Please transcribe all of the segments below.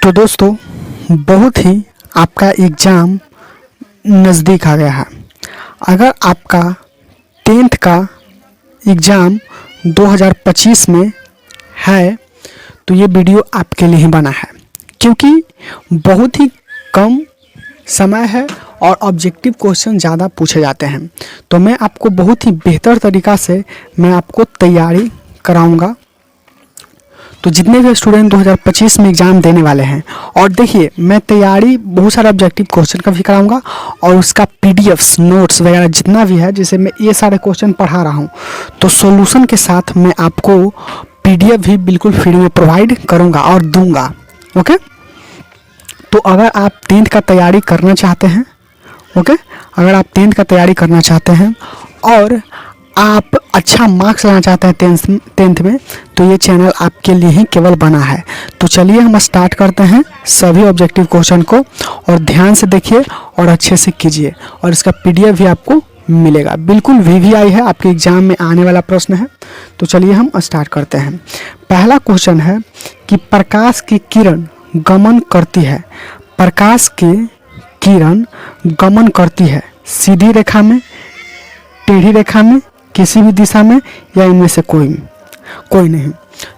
तो दोस्तों बहुत ही आपका एग्ज़ाम नज़दीक आ गया है। अगर आपका 10th का एग्ज़ाम 2025 में है तो ये वीडियो आपके लिए ही बना है, क्योंकि बहुत ही कम समय है और ऑब्जेक्टिव क्वेश्चन ज़्यादा पूछे जाते हैं। तो मैं आपको बहुत ही बेहतर तरीक़ा से मैं आपको तैयारी कराऊंगा। तो जितने भी स्टूडेंट 2025 में एग्ज़ाम देने वाले हैं, और देखिए मैं तैयारी बहुत सारे ऑब्जेक्टिव क्वेश्चन का भी कराऊंगा और उसका पीडीएफ्स नोट्स वगैरह जितना भी है, जैसे मैं ये सारे क्वेश्चन पढ़ा रहा हूँ तो सॉल्यूशन के साथ मैं आपको पीडीएफ भी बिल्कुल फ्री में प्रोवाइड करूँगा और दूंगा। ओके, तो अगर आप 10th का तैयारी करना चाहते हैं, अगर आप 10th का तैयारी करना चाहते हैं और आप अच्छा मार्क्स लाना चाहते हैं 10th में, तो ये चैनल आपके लिए ही केवल बना है। तो चलिए हम स्टार्ट करते हैं सभी ऑब्जेक्टिव क्वेश्चन को, और ध्यान से देखिए और अच्छे से कीजिए, और इसका पीडीएफ भी आपको मिलेगा। बिल्कुल वीवीआई है, आपके एग्जाम में आने वाला प्रश्न है। तो चलिए हम स्टार्ट करते हैं। पहला क्वेश्चन है कि प्रकाश की किरण गमन करती है। प्रकाश की किरण गमन करती है सीधी रेखा में, टेढ़ी रेखा में, किसी भी दिशा में, या इनमें से कोई नहीं।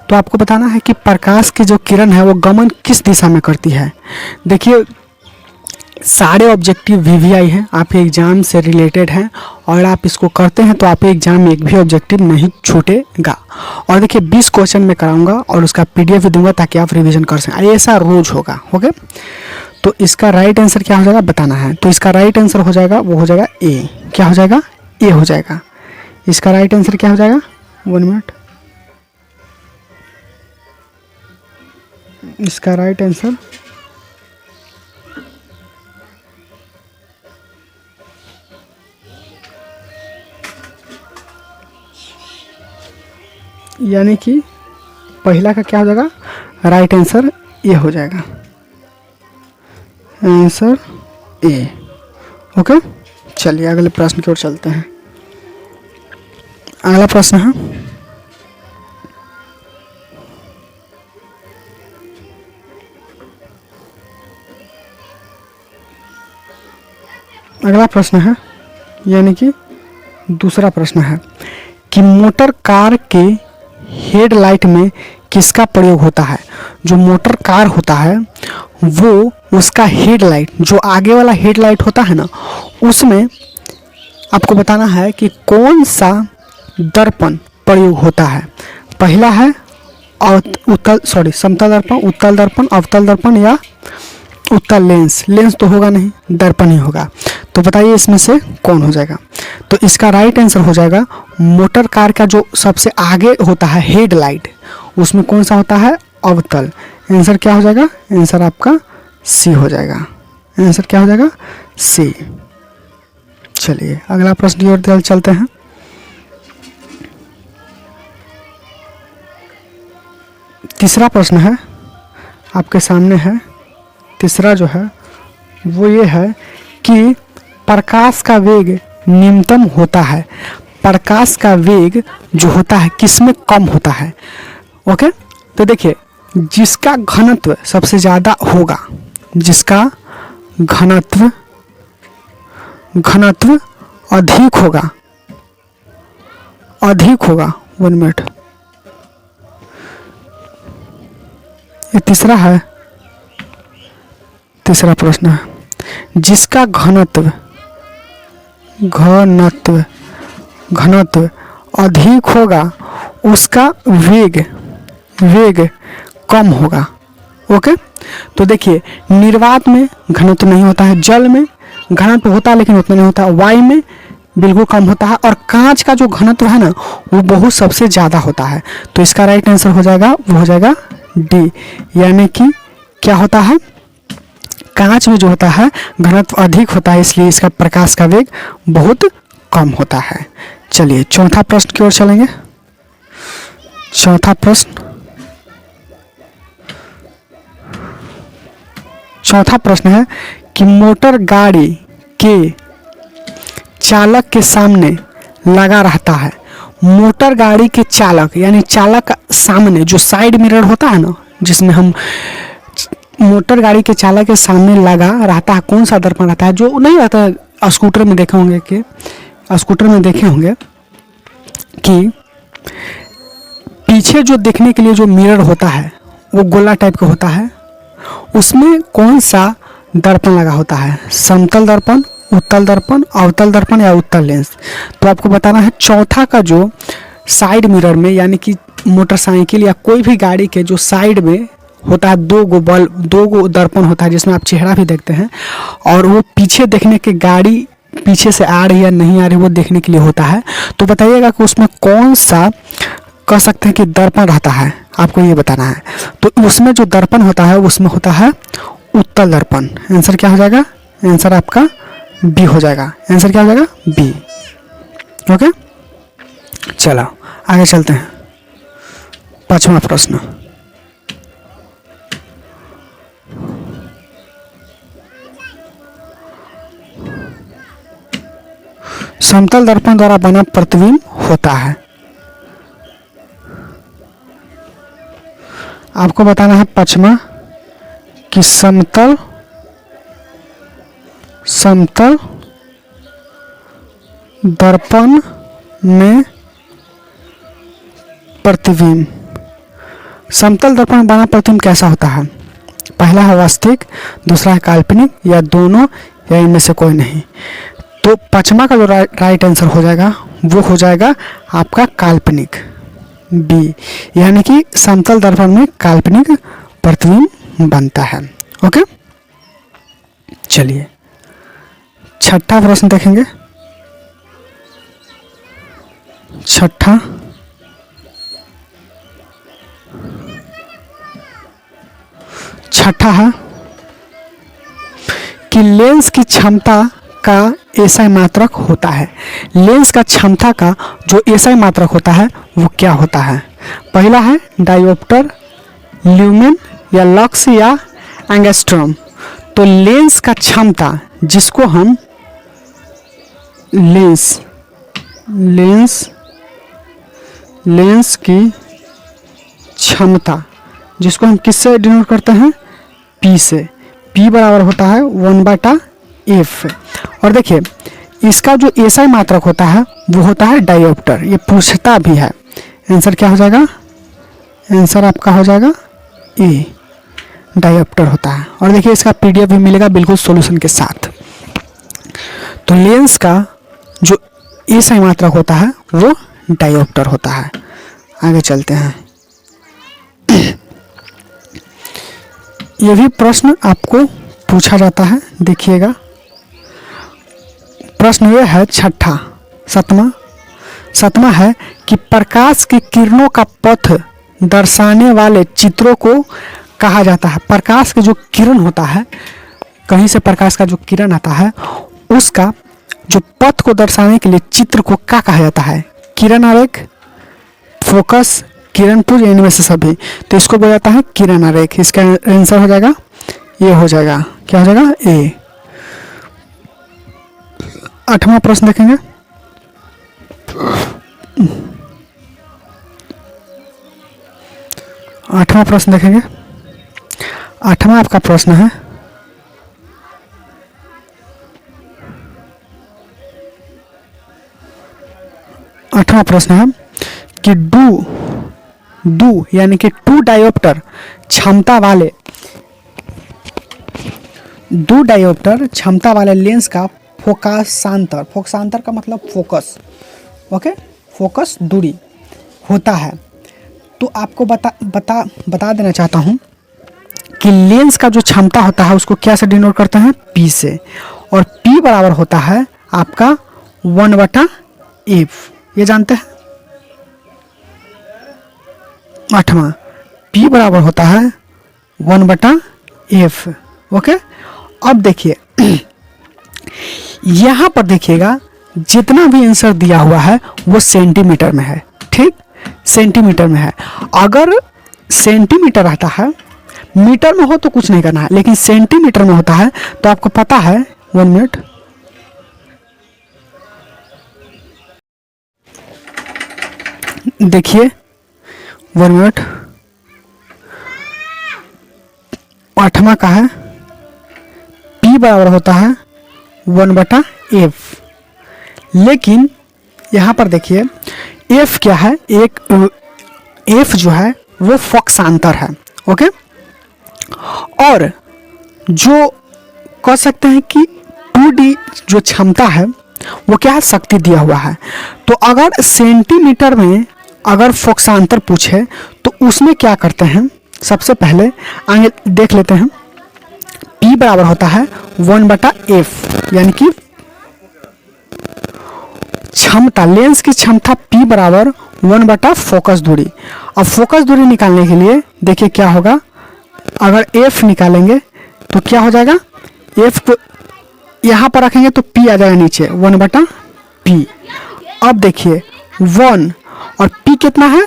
तो आपको बताना है कि प्रकाश की जो किरण है वो गमन किस दिशा में करती है। देखिए सारे ऑब्जेक्टिव वीवीआई हैं, आपके एग्जाम से रिलेटेड हैं, और आप इसको करते हैं तो आपके एग्जाम में एक भी ऑब्जेक्टिव नहीं छूटेगा। और देखिए 20 क्वेश्चन मैं कराऊंगा और उसका पीडीएफ भी दूंगा ताकि आप रिवीजन कर सकें। ऐसा रोज होगा। ओके, तो इसका राइट आंसर क्या हो जाएगा बताना है। तो इसका राइट आंसर हो जाएगा, वो हो जाएगा ए। क्या हो जाएगा? ए हो जाएगा। इसका राइट आंसर क्या हो जाएगा? 1 मिनट। इसका राइट आंसर यानी कि पहला का क्या हो जाएगा? राइट आंसर ए हो जाएगा। Answer A. ओके, चलिए अगले प्रश्न की ओर चलते हैं। अगला प्रश्न है यानी कि दूसरा प्रश्न है कि मोटर कार के हेडलाइट में किसका प्रयोग होता है। जो मोटर कार होता है वो उसका हेडलाइट, जो आगे वाला हेडलाइट होता है ना, उसमें आपको बताना है कि कौन सा दर्पण प्रयोग होता है। पहला है समतल दर्पण, उत्तल दर्पण, अवतल दर्पण, या उत्तल लेंस। लेंस तो होगा नहीं, दर्पण ही होगा। तो बताइए इसमें से कौन हो जाएगा। तो इसका राइट आंसर हो जाएगा मोटर कार का जो सबसे आगे होता है हेडलाइट, उसमें कौन सा होता है? अवतल। आंसर क्या हो जाएगा? आंसर आपका सी हो जाएगा। आंसर क्या हो जाएगा? सी। चलिए अगला प्रश्न की ओर चलते हैं। तीसरा प्रश्न है आपके सामने है। तीसरा जो है वो ये है कि प्रकाश का वेग न्यूनतम होता है। प्रकाश का वेग जो होता है किसमें कम होता है? ओके, तो देखिए जिसका घनत्व सबसे ज़्यादा होगा, जिसका घनत्व अधिक होगा 1 मिनट। ये तीसरा प्रश्न है। जिसका घनत्व अधिक होगा उसका वेग कम होगा। ओके, तो देखिए निर्वात में घनत्व नहीं होता है, जल में घनत्व होता है लेकिन उतना नहीं होता, वायु में बिल्कुल कम होता है, और कांच का जो घनत्व है ना वो बहुत सबसे ज़्यादा होता है। तो इसका राइट आंसर हो जाएगा, वो हो जाएगा डी। यानी कि क्या होता है? कांच में जो होता है घनत्व अधिक होता है, इसलिए इसका प्रकाश का वेग बहुत कम होता है। चलिए चौथा प्रश्न की ओर चलेंगे। चौथा प्रश्न है कि मोटर गाड़ी के चालक के सामने लगा रहता है। मोटर गाड़ी के चालक यानी चालक का सामने जो साइड मिरर होता है ना, जिसमें हम मोटर गाड़ी के चालक के सामने लगा रहता है कौन सा दर्पण रहता है? जो नहीं रहता है, स्कूटर में देखे होंगे कि कि पीछे जो देखने के लिए जो मिरर होता है वो गोला टाइप का होता है, उसमें कौन सा दर्पण लगा होता है? समतल दर्पण, उत्तल दर्पण, अवतल दर्पण या उत्तल लेंस? तो आपको बताना है चौथा का जो साइड मिरर में, यानी कि मोटरसाइकिल या कोई भी गाड़ी के जो साइड में होता है, दो गो दर्पण होता है जिसमें आप चेहरा भी देखते हैं, और वो पीछे देखने के गाड़ी पीछे से आ रही है नहीं आ रही वो देखने के लिए होता है। तो बताइएगा कि उसमें कौन सा कह सकते हैं कि दर्पण रहता है, आपको ये बताना है। तो उसमें जो दर्पण होता है उसमें होता है उत्तल दर्पण। आंसर क्या हो जाएगा? आंसर आपका बी हो जाएगा। आंसर क्या हो जाएगा? बी। ओके, चलो आगे चलते हैं। 5वां प्रश्न, समतल दर्पण द्वारा बना प्रतिबिंब होता है। आपको बताना है 5वां कि समतल दर्पण में प्रतिबिंब, समतल दर्पण बना प्रतिबिंब कैसा होता है? पहला है वास्तविक, दूसरा है काल्पनिक, या दोनों, या इनमें से कोई नहीं। तो 5वां का जो राइट आंसर हो जाएगा वो हो जाएगा आपका काल्पनिक, बी, यानी कि समतल दर्पण में काल्पनिक प्रतिबिंब बनता है। ओके, चलिए 6ठा प्रश्न देखेंगे। 6ठा, है कि लेंस की क्षमता का एसआई मात्रक होता है। लेंस का क्षमता का जो एसआई मात्रक होता है वो क्या होता है? पहला है डायोप्टर, ल्यूमेन, या लक्स, या एंगस्ट्रॉम। तो लेंस का क्षमता जिसको हम लेंस की क्षमता जिसको हम किससे डिनोट करते हैं? पी से। पी बराबर होता है 1/f। और देखिए इसका जो एसआई मात्रक होता है वो होता है डायोप्टर। ये पूछता भी है। आंसर क्या हो जाएगा? आंसर आपका हो जाएगा ए, डायोप्टर होता है। और देखिए इसका पीडीएफ भी मिलेगा बिल्कुल सॉल्यूशन के साथ। तो लेंस का जो एसआई मात्रक होता है वो डायोप्टर होता है। आगे चलते हैं। ये भी प्रश्न आपको पूछा जाता है, देखिएगा। प्रश्न ये है 6ठा, 7वां है कि प्रकाश की किरणों का पथ दर्शाने वाले चित्रों को कहा जाता है। प्रकाश की जो किरण होता है, कहीं से प्रकाश का जो किरण आता है उसका जो पथ को दर्शाने के लिए चित्र को क्या कहा जाता है? किरण आरेख, फोकस, किरण पुंज, इनमें से सभी। तो इसको बोला जाता है किरण आरेख। इसका आंसर हो जाएगा ये हो जाएगा, क्या हो जाएगा? ए। 8वां प्रश्न देखेंगे। 8वां प्रश्न देखेंगे। 8वां आपका प्रश्न है, कि डू यानी कि टू डायोप्टर क्षमता वाले लेंस का फोकसांतर का मतलब फोकस, ओके, फोकस दूरी होता है। तो आपको बता देना चाहता हूँ कि लेंस का जो क्षमता होता है उसको क्या से डिनोट करते हैं? पी से। और पी बराबर होता है आपका 1/f, ये जानते हैं। 8वां, P बराबर होता है 1/f। ओके, अब देखिए यहाँ पर देखिएगा जितना भी आंसर दिया हुआ है वो सेंटीमीटर में है, ठीक, सेंटीमीटर में है। अगर सेंटीमीटर आता है, मीटर में हो तो कुछ नहीं करना है, लेकिन सेंटीमीटर में होता है तो आपको पता है, 1 मिनट, देखिए 1 मिनट, आठवां का है P बराबर होता है 1/f। लेकिन यहाँ पर देखिए F क्या है, एक F जो है वो पक्षांतर है। ओके, और जो कह सकते हैं कि 2D जो क्षमता है वो क्या है, शक्ति दिया हुआ है। तो अगर सेंटीमीटर में अगर पक्षांतर पूछे तो उसमें क्या करते हैं, सबसे पहले आगे देख लेते हैं। P बराबर होता है 1/f, यानी कि क्षमता, लेंस की क्षमता P बराबर 1 फोकस दूरी। अब फोकस दूरी निकालने के लिए देखिए क्या होगा, अगर F निकालेंगे तो क्या हो जाएगा, F को यहाँ पर रखेंगे तो P आ जाएगा नीचे 1/p। अब देखिए 1 और P कितना है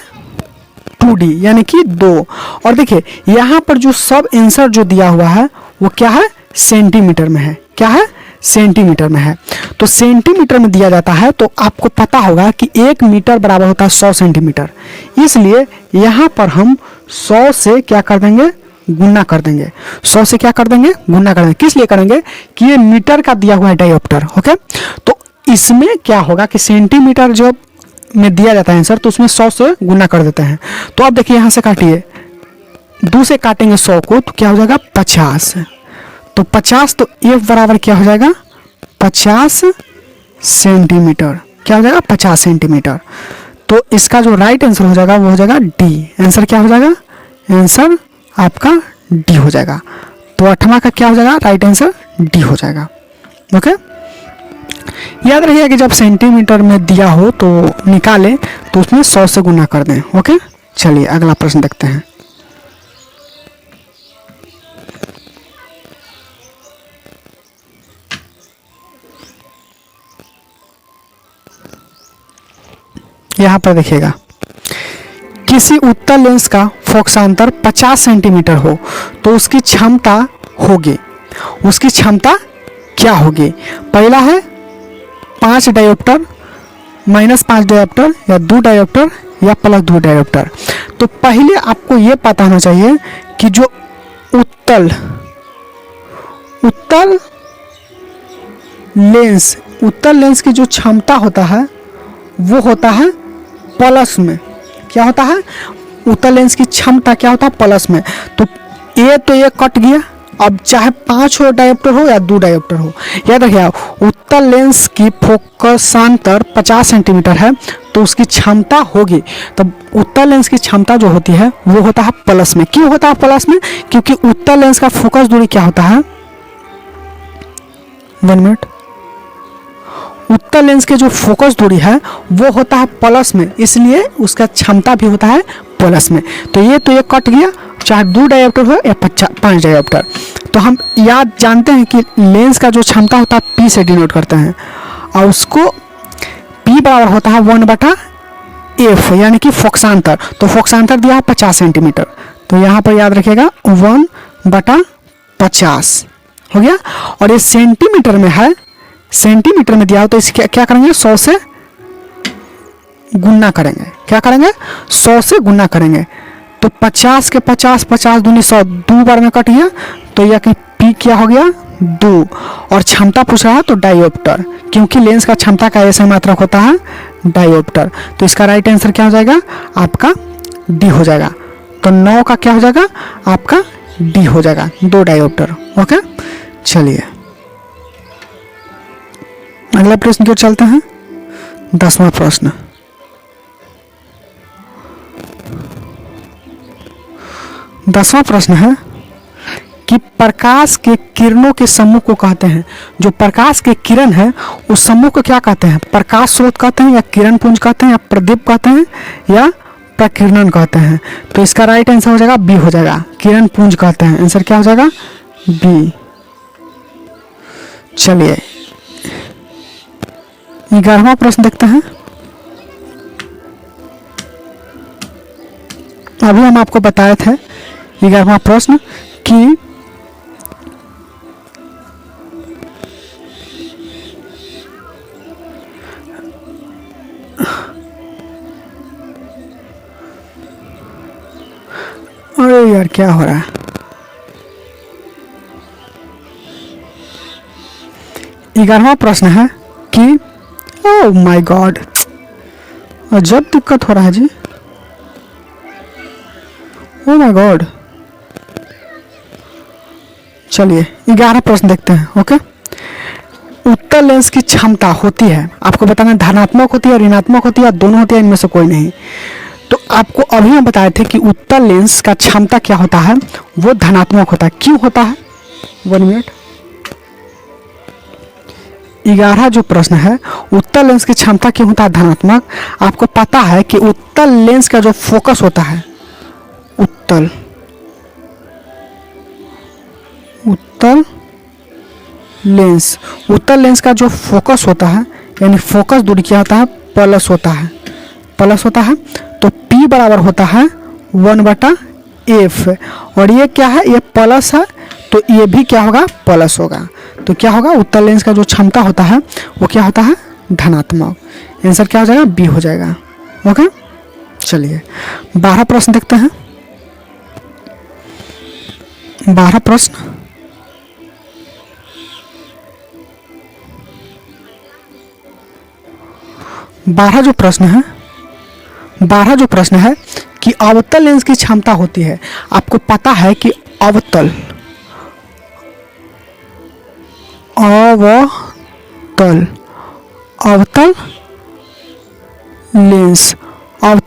2D, यानी कि 2। और देखिए यहाँ पर जो सब आंसर जो दिया हुआ है वो क्या है, सेंटीमीटर में है। क्या है, सेंटीमीटर में है। तो सेंटीमीटर में दिया जाता है तो आपको पता होगा कि 1 मीटर बराबर होता है 100 सेंटीमीटर। इसलिए यहाँ पर हम 100 से क्या कर देंगे, गुना कर देंगे। 100 से क्या कर देंगे, गुना कर देंगे। किस लिए करेंगे कि ये मीटर का दिया हुआ है डायोप्टर। ओके, तो इसमें क्या होगा कि सेंटीमीटर जो में दिया जाता है आंसर, तो उसमें 100 से गुना कर देते हैं। तो अब देखिए यहाँ से काटिए, 2 से काटेंगे 100 को तो क्या हो जाएगा 50। तो 50 तो F बराबर क्या हो जाएगा 50 सेंटीमीटर। क्या हो जाएगा 50 सेंटीमीटर। तो इसका जो राइट आंसर हो जाएगा वो हो जाएगा डी। आंसर क्या हो जाएगा, आंसर आपका डी हो जाएगा। तो 8वां का क्या हो जाएगा, राइट आंसर डी हो जाएगा। ओके, याद रखिएगा कि जब सेंटीमीटर में दिया हो तो निकालें तो उसमें 100 से गुना कर दें। ओके, चलिए अगला प्रश्न देखते हैं। यहाँ पर देखिएगा, किसी उत्तल लेंस का फोकसांतर 50 सेंटीमीटर हो तो उसकी क्षमता होगी, उसकी क्षमता क्या होगी। पहला है 5 डायोप्टर, -5 डायोप्टर, या 2 डायोप्टर, या +2 डायोप्टर। तो पहले आपको ये पता होना चाहिए कि जो उत्तल लेंस की जो क्षमता होता है वो होता है प्लस में। क्या होता है, उत्तल लेंस की क्षमता क्या होता है, प्लस में। तो ये कट गया। अब चाहे 5 हो डायोप्टर हो या 2 डायोप्टर हो, याद रखिए उत्तल लेंस की फोकसांतर 50 सेंटीमीटर है तो उसकी क्षमता होगी। तब उत्तल लेंस की क्षमता जो होती है वो होता है प्लस में। क्यों होता है प्लस में, क्योंकि उत्तल लेंस का फोकस दूरी क्या होता है, 1 मिनट, उत्तल लेंस के जो फोकस दूरी है वो होता है प्लस में, इसलिए उसका क्षमता भी होता है प्लस में। तो ये कट गया, चाहे 2 डायोप्टर हो या 5 डायोप्टर। तो हम याद जानते हैं कि लेंस का जो क्षमता होता है P से डिनोट करते हैं, और उसको P बराबर होता है 1/f, यानी कि फोकसांतर। तो फोकसांतर दिया है 50 सेंटीमीटर, तो यहाँ पर याद रखिएगा 1/50 हो गया। और ये सेंटीमीटर में है, सेंटीमीटर में दिया हो तो इसे क्या करेंगे, 100 से गुना करेंगे। क्या करेंगे, 100 से गुना करेंगे। तो 50 के 50, 50 दूनी 100, 2 बार में कट गया। तो यह कि P क्या हो गया 2, और क्षमता पूछ रहा है तो डायोप्टर, क्योंकि लेंस का क्षमता का ऐसा मात्रक होता है डायोप्टर। तो इसका राइट आंसर क्या हो जाएगा, आपका डी हो जाएगा। तो 9 का क्या हो जाएगा, आपका डी हो जाएगा, 2 डायोप्टर। ओके, चलिए अगला प्रश्न की ओर चलते हैं। 10वां प्रश्न, है कि प्रकाश के किरणों के समूह को कहते हैं, जो प्रकाश के किरण है उस समूह को क्या कहते हैं, प्रकाश स्रोत कहते हैं, या किरण पुंज कहते हैं, या प्रदीप कहते हैं, या प्रकीर्णन कहते हैं। तो इसका राइट आंसर हो जाएगा बी हो जाएगा, किरण पुंज कहते हैं। आंसर क्या हो जाएगा, बी। चलिए 11वां प्रश्न देखते हैं। अभी हम आपको बताए थे 11वां प्रश्न कि अरे यार क्या हो रहा है, 11वां प्रश्न है कि ओह माय गॉड, अजब दिक्कत हो रहा है जी। ओह माय गॉड, चलिए 11 प्रश्न देखते हैं। ओके, उत्तल लेंस की क्षमता होती है, आपको बताना धनात्मक होती है, ऋणात्मक होती है, दोनों होती है, इनमें से कोई नहीं। तो आपको अभी हम बताए थे कि उत्तल लेंस का क्षमता क्या होता है, वो धनात्मक होता है। क्यों होता है? 1 मिनट। 11 जो प्रश्न है, उत्तल लेंस की क्षमता क्यों होता है धनात्मक। आपको पता है कि उत्तल लेंस का जो फोकस होता है, उत्तल लेंस का जो फोकस होता है, यानी फोकस दूरी क्या होता है, प्लस होता है, तो P बराबर होता है 1/f। और ये क्या है, ये प्लस है, तो ये भी क्या होगा, प्लस होगा। तो क्या होगा, उत्तल लेंस का जो क्षमता होता है वो क्या होता है, धनात्मक। आंसर क्या हो जाएगा, बी हो जाएगा। ओके, चलिए 12 प्रश्न देखते हैं। 12 प्रश्न, बारह जो प्रश्न है कि अवतल लेंस की क्षमता होती है। आपको पता है कि अवतल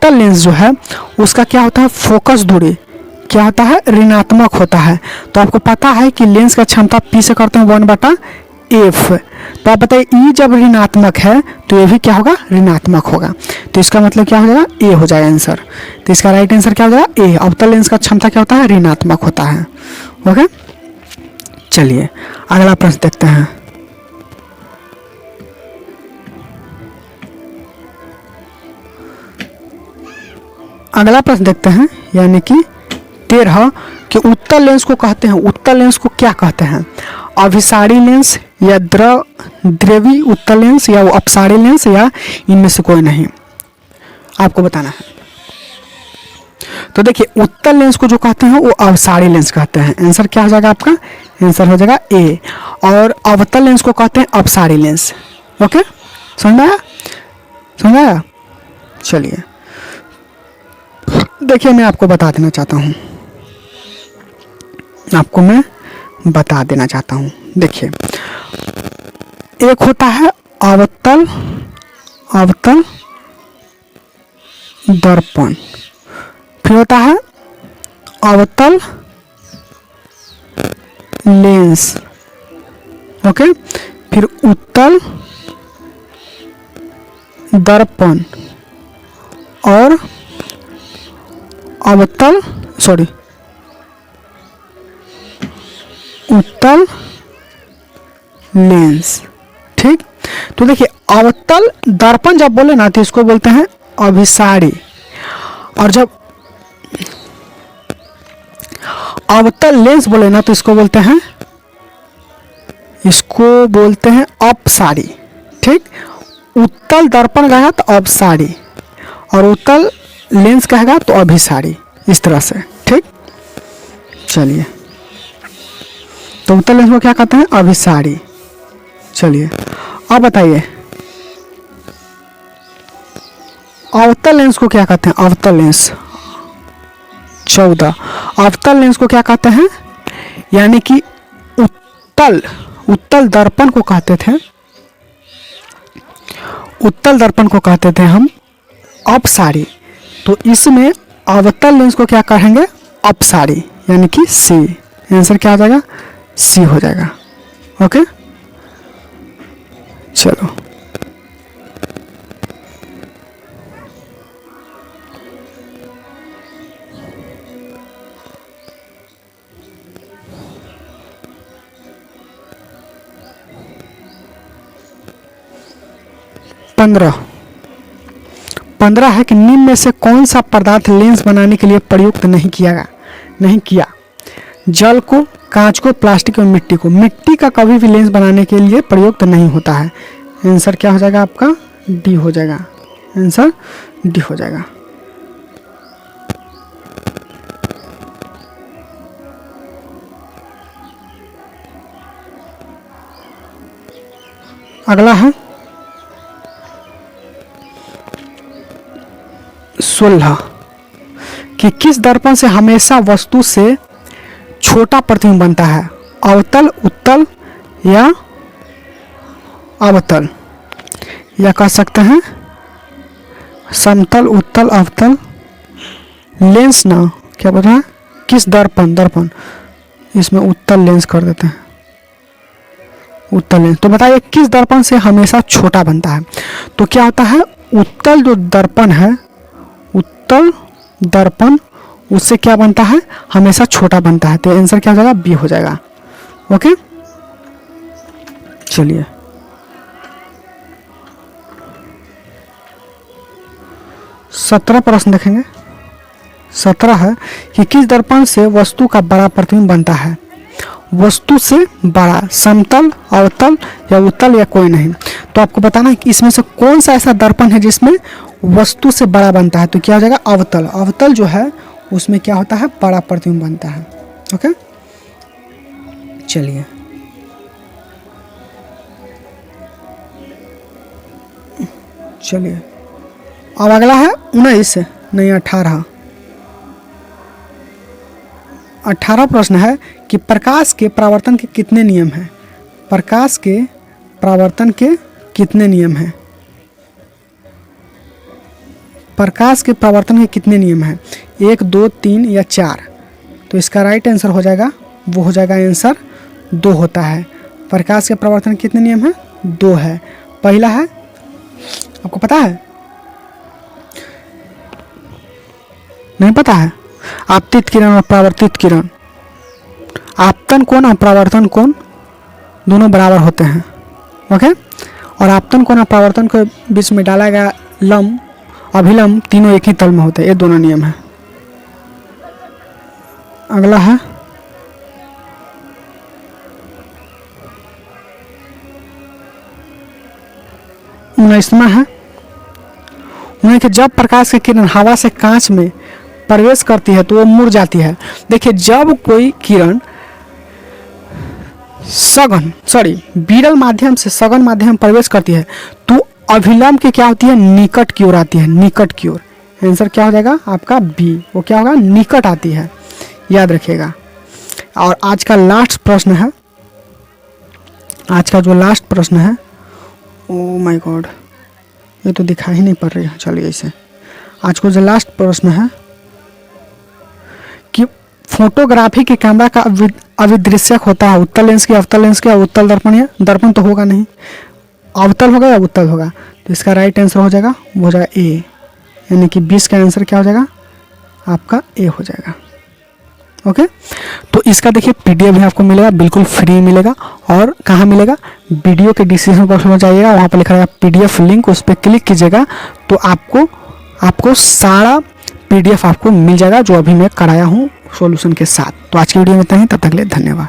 लेंस जो है उसका क्या होता है, फोकस दूरी क्या होता है, ऋणात्मक होता है। तो आपको पता है कि लेंस का क्षमता P से करते हैं 1/f। तो आप बताइए E जब ऋणात्मक है तो ये भी क्या होगा, ऋणात्मक होगा। तो इसका मतलब क्या हो जाएगा, ए हो जाएगा आंसर। तो इसका राइट आंसर क्या हो जाएगा, ए। अवतल लेंस का क्षमता क्या होता है, ऋणात्मक होता है। ओके, चलिए अगला प्रश्न देखते हैं। अगला प्रश्न देखते हैं, यानी कि 13 कि उत्तल लेंस को कहते हैं, उत्तल लेंस को क्या कहते हैं, अभिसारी लेंस या द्रवी उत्तल लेंस या वो अपसारी लेंस या इनमें से कोई नहीं, आपको बताना है। तो देखिए उत्तल लेंस को जो कहते हैं वो अवसारी लेंस कहते हैं। आंसर क्या हो जाएगा आपका, आंसर हो जाएगा ए। और अवतल लेंस को कहते हैं अपसारी लेंस। ओके, समझ आया? चलिए देखिए मैं आपको बता देना चाहता हूँ, देखिए एक होता है अवतल दर्पण, फिर होता है अवतल लेंस। ओके, फिर उत्तल दर्पण और उत्तल लेंस। ठीक, तो देखिए अवतल दर्पण जब बोले ना तो इसको बोलते हैं अभिसारी, और जब अवतल लेंस बोले ना तो इसको बोलते हैं अपसारी। ठीक, उत्तल दर्पण कहेगा तो अपसारी और उत्तल लेंस कहेगा तो अभिसारी, इस तरह से। ठीक, चलिए तो उत्तल लेंस को क्या कहते हैं, अभिसारी। चलिए अब बताइए अवतल लेंस को क्या कहते हैं, अवतल लेंस 14 अवतल लेंस को क्या कहते हैं, यानी कि उत्तल दर्पण को कहते थे, उत्तल दर्पण को कहते थे हम अपसारी। तो इसमें अवतल लेंस को क्या कहेंगे, अपसारी, यानी कि सी। आंसर क्या आ जाएगा, सी हो जाएगा। ओके, चलो पंद्रह है कि निम्न में से कौन सा पदार्थ लेंस बनाने के लिए प्रयुक्त नहीं किया। जल को, कांच को, प्लास्टिक और मिट्टी को। मिट्टी का कभी भी लेंस बनाने के लिए प्रयुक्त नहीं होता है। आंसर क्या हो जाएगा आपका, डी हो जाएगा। आंसर डी हो जाएगा। अगला है 16 कि किस दर्पण से हमेशा वस्तु से छोटा प्रतिबिंब बनता है, अवतल, उत्तल या अवतल, या कह सकते हैं समतल, उत्तल, अवतल। लेंस ना क्या बोल रहा है, किस दर्पण इसमें उत्तल लेंस कर देते हैं, उत्तल लेंस। तो बताइए किस दर्पण से हमेशा छोटा बनता है। तो क्या होता है, उत्तल जो दर्पण है, उत्तल दर्पण उससे क्या बनता है, हमेशा छोटा बनता है। तो आंसर क्या हो जाएगा, बी हो जाएगा। ओके चलिए 17 प्रश्न देखेंगे। 17 है कि किस दर्पण से वस्तु का बड़ा प्रतिबिंब बनता है, वस्तु से बड़ा, समतल, अवतल या उत्तल या कोई नहीं। तो आपको बताना है कि इसमें से कौन सा ऐसा दर्पण है जिसमें वस्तु से बड़ा बनता है। तो क्या हो जाएगा, अवतल। अवतल जो है उसमें क्या होता है, बड़ा प्रतिबिंब बनता है। ओके चलिए अब अगला है 19 नहीं 18 प्रश्न है कि प्रकाश के परावर्तन के कितने नियम हैं, प्रकाश के परावर्तन के कितने नियम हैं, प्रकाश के परावर्तन के कितने नियम हैं, 1, 2, 3 या 4। तो इसका राइट आंसर हो जाएगा, वो हो जाएगा आंसर 2 होता है। प्रकाश के परावर्तन के कितने नियम हैं, 2 है। पहला है, आपको पता है, नहीं पता है, आपतित किरण और परावर्तित किरण, आपतन कोण और परावर्तन कोण दोनों बराबर होते हैं। ओके, और आपतन कोण और परावर्तन के बीच में डाला गया लंब, अभिलंब तीनों एक ही तल में होते हैं। ये दोनों नियम है। अगला है 19वां है, उन्हें कि जब प्रकाश की किरण हवा से कांच में प्रवेश करती है तो वो मुड़ जाती है। देखिए जब कोई किरण विरल माध्यम से सघन माध्यम में प्रवेश करती है तो अभिलंब की क्या होती है, निकट की ओर आती है, निकट की ओर। आंसर क्या हो जाएगा आपका बी, वो क्या होगा, निकट आती है, याद रखिएगा। और आज का लास्ट प्रश्न है, आज का जो लास्ट प्रश्न है, ओ माय गॉड ये तो दिखाई ही नहीं पड़ रही है। चलिए इसे, आज को जो लास्ट प्रश्न है कि फोटोग्राफी के कैमरा का अविदृश्यक होता है उत्तल लेंस की, अवतल लेंस की, उत्तल दर्पण या दर्पण तो होगा नहीं, अवतल होगा या उत्तल होगा। तो इसका राइट आंसर हो जाएगा, वो हो जाएगा ए, यानी कि 20 का आंसर क्या हो जाएगा आपका ए हो जाएगा। ओके, तो इसका देखिए पीडीएफ भी आपको मिलेगा, बिल्कुल फ्री मिलेगा। और कहाँ मिलेगा, वीडियो के डिस्क्रिप्शन बॉक्स में जाइएगा, वहाँ पर लिखा रहेगा पीडीएफ लिंक, उस पर क्लिक कीजिएगा तो आपको सारा पीडीएफ आपको मिल जाएगा जो अभी मैं कराया हूँ सॉल्यूशन के साथ। तो आज की वीडियो में इतना ही, तब तक के लिए धन्यवाद।